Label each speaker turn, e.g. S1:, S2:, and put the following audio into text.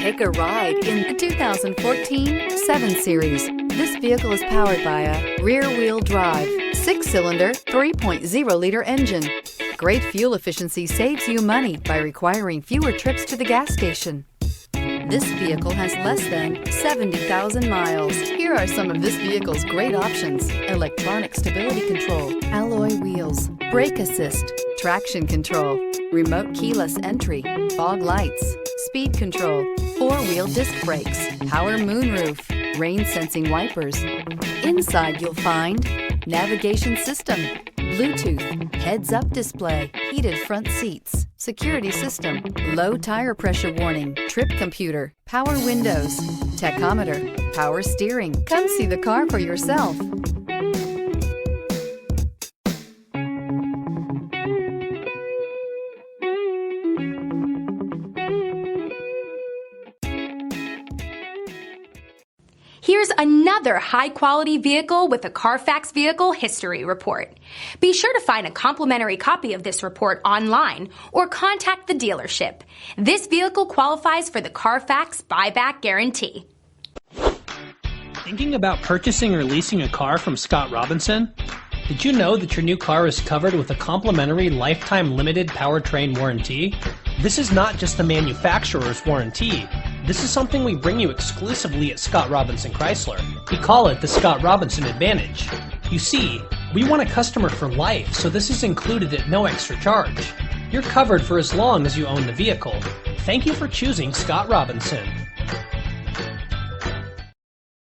S1: Take a ride in the 2014 7 Series. This vehicle is powered by a rear-wheel drive, 6-cylinder, 3.0-liter engine. Great fuel efficiency saves you money by requiring fewer trips to the gas station. This vehicle has less than 70,000 miles. Here are some of this vehicle's great options: electronic stability control, alloy wheels, brake assist, traction control, remote keyless entry, fog lights, speed control, 4-wheel disc brakes, power moonroof, rain sensing wipers. Inside you'll find navigation system, Bluetooth, heads-up display, heated front seats, security system, low tire pressure warning, trip computer, power windows, tachometer, power steering. Come see the car for yourself.
S2: Here's another high-quality vehicle with a Carfax Vehicle History Report. Be sure to find a complimentary copy of this report online or contact the dealership. This vehicle qualifies for the Carfax Buyback Guarantee.
S3: Thinking about purchasing or leasing a car from Scott Robinson? Did you know that your new car is covered with a complimentary lifetime limited powertrain warranty? This is not just the manufacturer's warranty. This is something we bring you exclusively at Scott Robinson Chrysler. We call it the Scott Robinson Advantage. You see, we want a customer for life, so this is included at no extra charge. You're covered for as long as you own the vehicle. Thank you for choosing Scott Robinson.